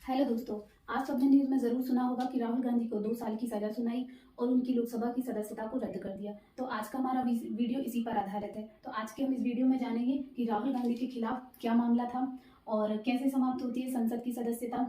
Hello दोस्तों। आज सबने न्यूज़ में ज़रूर सुना होगा कि राहुल गांधी को 2 साल की सज़ा सुनाई और उनकी लोकसभा की सदस्यता को रद्द कर दिया। तो आज का हमारा वीडियो इसी पर आधारित है। तो आज के हम इस वीडियो में जानेंगे कि राहुल गांधी के खिलाफ क्या मामला था और कैसे समाप्त होती है संसद की सदस्यता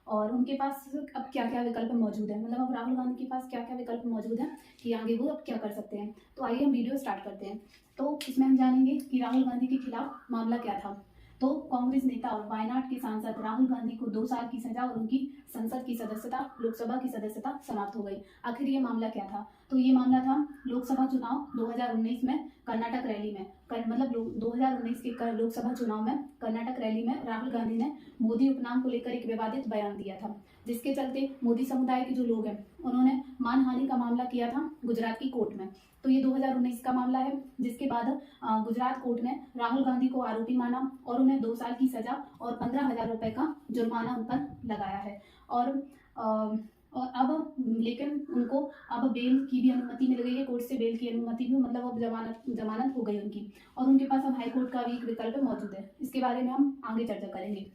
और उनके पास अब क्या क्या विकल्प मौजूद है। मतलब अब राहुल गांधी के पास क्या क्या विकल्प मौजूद है कि आगे वो अब क्या कर सकते हैं। तो आइए हम वीडियो स्टार्ट करते हैं। तो इसमें हम जानेंगे कि राहुल गांधी के खिलाफ मामला क्या था। तो कांग्रेस नेता और वायनाड के सांसद राहुल गांधी को 2 साल की सजा और उनकी संसद की सदस्यता, लोकसभा की सदस्यता समाप्त हो गई। आखिर ये मामला क्या था? तो ये मामला था लोकसभा चुनाव 2019 में कर्नाटक रैली में 2019 के लोकसभा चुनाव में कर्नाटक रैली में राहुल गांधी ने मोदी उपनाम को लेकर एक विवादित बयान दिया था, जिसके चलते मोदी समुदाय के जो लोग हैं उन्होंने मानहानि का मामला किया था गुजरात की कोर्ट में। तो ये 2019 का मामला है, जिसके बाद गुजरात कोर्ट ने राहुल गांधी को आरोपी माना और उन्हें 2 साल की सजा और 15,000 रुपए का जुर्माना उन पर लगाया है। और अब लेकिन उनको अब बेल की भी अनुमति मिल गई है, कोर्ट से बेल की अनुमति भी, मतलब अब जमानत हो गई उनकी और उनके पास अब हाईकोर्ट का भी एक विकल्प मौजूद है। इसके बारे में हम आगे चर्चा करेंगे।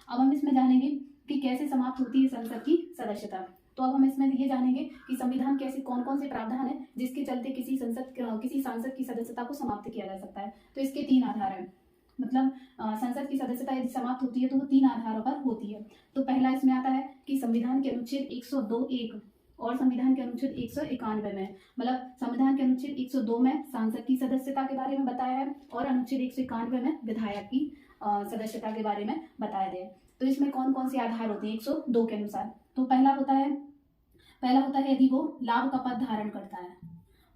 अब हम इसमें जानेंगे कि कैसे समाप्त होती है संसद की सदस्यता। तो अब हम इसमें ये जानेंगे कि संविधान कैसे कौन कौन से प्रावधान है जिसके चलते किसी सांसद की सदस्यता को समाप्त किया जा सकता है। तो इसके 3 आधार हैं। मतलब संसद की सदस्यता यदि समाप्त होती है तो वो 3 आधारों पर होती है। तो पहला इसमें आता है कि संविधान के अनुच्छेद 102(1) और संविधान के अनुच्छेद 191 में, मतलब संविधान के अनुच्छेद 102 में सांसद की सदस्यता के बारे में बताया है और अनुच्छेद 191 में विधायक की सदस्यता के बारे में बताया गया है। तो इसमें कौन कौन से आधार होते हैं 102 के अनुसार? तो पहला होता है यदि वो लाभ का पद धारण करता है।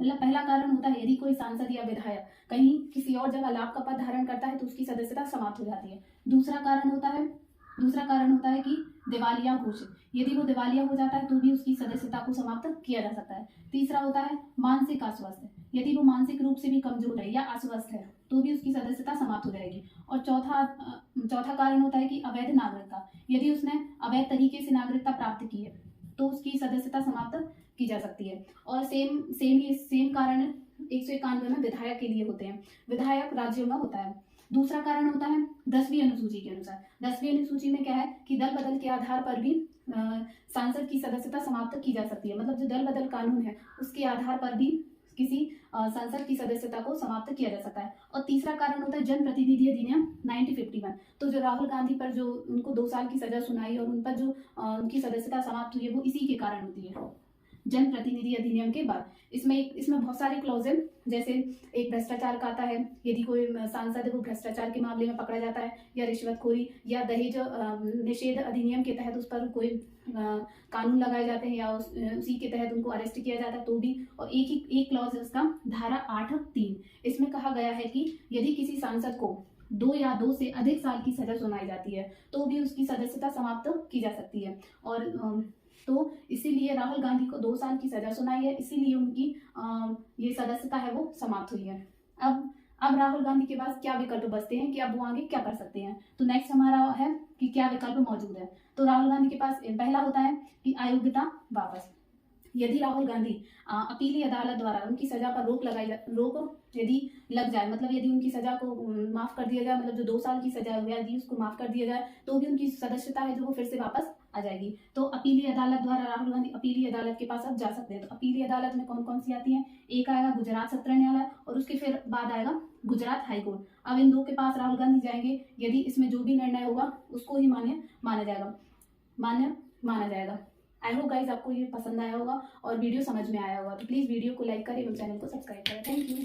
मतलब पहला कारण होता है यदि कोई सांसद या विधायक कहीं किसी और जगह लाभ का पद धारण करता है तो उसकी सदस्यता समाप्त हो जाती है। दूसरा कारण होता है कि दिवालिया घोषित, यदि वो दिवालिया हो जाता है तो भी उसकी सदस्यता को समाप्त किया जा सकता है। तीसरा होता है मानसिक अस्वस्थ, यदि वो मानसिक रूप से भी कमजोर है या अस्वस्थ है तो भी उसकी सदस्यता समाप्त हो जाएगी। और चौथा कारण होता है कि अवैध नागरिकता, यदि उसने अवैध तरीके से नागरिकता प्राप्त की है तो उसकी सदस्यता समाप्त की जा सकती है। और सेम कारण 191 में विधायक के लिए होते हैं, विधायक राज्यों में होता है। दूसरा कारण होता है 10वीं अनुसूची के अनुसार। 10वीं अनुसूची में क्या है कि दल बदल के आधार पर भी सांसद की सदस्यता समाप्त की जा सकती है। मतलब जो दल बदल कानून है उसके आधार पर भी किसी सांसद की सदस्यता को समाप्त किया जा सकता है। और तीसरा कारण होता है जनप्रतिनिधि अधिनियम 1951। तो जो राहुल गांधी पर जो उनको 2 साल की सजा सुनाई और उन पर जो उनकी सदस्यता समाप्त हुई है वो इसी के कारण होती है, जनप्रतिनिधि अधिनियम के बाद। इसमें बहुत सारे क्लॉज हैं, जैसे एक भ्रष्टाचार का आता है, यदि कोई सांसद है वो भ्रष्टाचार के मामले में पकड़ा जाता है, या रिश्वतखोरी या दहेज निषेध अधिनियम के तहत उस पर कोई कानून लगाए जाते हैं या उसी के तहत उनको अरेस्ट किया जाता है तो भी। और एक क्लॉज है उसका, धारा 8(3). इसमें कहा गया है कि यदि किसी सांसद को 2 या 2 से अधिक साल की सजा सुनाई जाती है तो भी उसकी सदस्यता समाप्त की जा सकती है। और तो इसीलिए राहुल गांधी को 2 साल की सजा सुनाई है, इसीलिए उनकी ये सदस्यता है वो समाप्त हुई है। अब राहुल गांधी के पास क्या विकल्प बचते हैं कि अब वो आगे क्या कर सकते हैं। तो नेक्स्ट हमारा है कि क्या विकल्प मौजूद है। तो राहुल गांधी के पास पहला होता है कि अयोग्यता वापस। यदि राहुल गांधी अपीली अदालत द्वारा उनकी सजा पर रोक यदि लग जाए, मतलब यदि उनकी सजा को माफ कर दिया जाए, मतलब जो 2 साल की सजा हुई है उसको माफ कर दिया जाए तो भी उनकी सदस्यता है जो वो फिर से वापस आ जाएगी। तो अपीली अदालत द्वारा राहुल गांधी अपीली अदालत के पास अब जा सकते हैं। तो अपीली अदालत में कौन कौन सी आती है? एक आएगा गुजरात सत्र न्यायालय और उसके फिर बाद आएगा गुजरात हाईकोर्ट। अब इन 2 के पास राहुल गांधी जाएंगे, यदि इसमें जो भी निर्णय होगा उसको ही मान्य माना जाएगा। आई होप गाइज आपको ये पसंद आया होगा और वीडियो समझ में आया होगा। तो प्लीज़ वीडियो को लाइक करें एवं चैनल को सब्सक्राइब करें। Thank you.